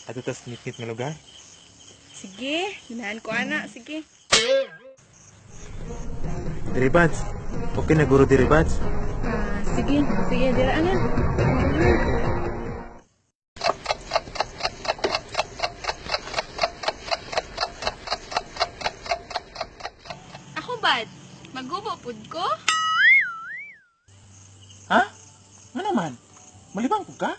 Ato tas ngit-ngit nga lugar. Sige, ganahan ko ana, sige. Diri Bads. Okay na guro diri Bads. Sige, sige, dira ana. Ako bad, magubo pud ko? Ha? Nga naman? Malibang po ka?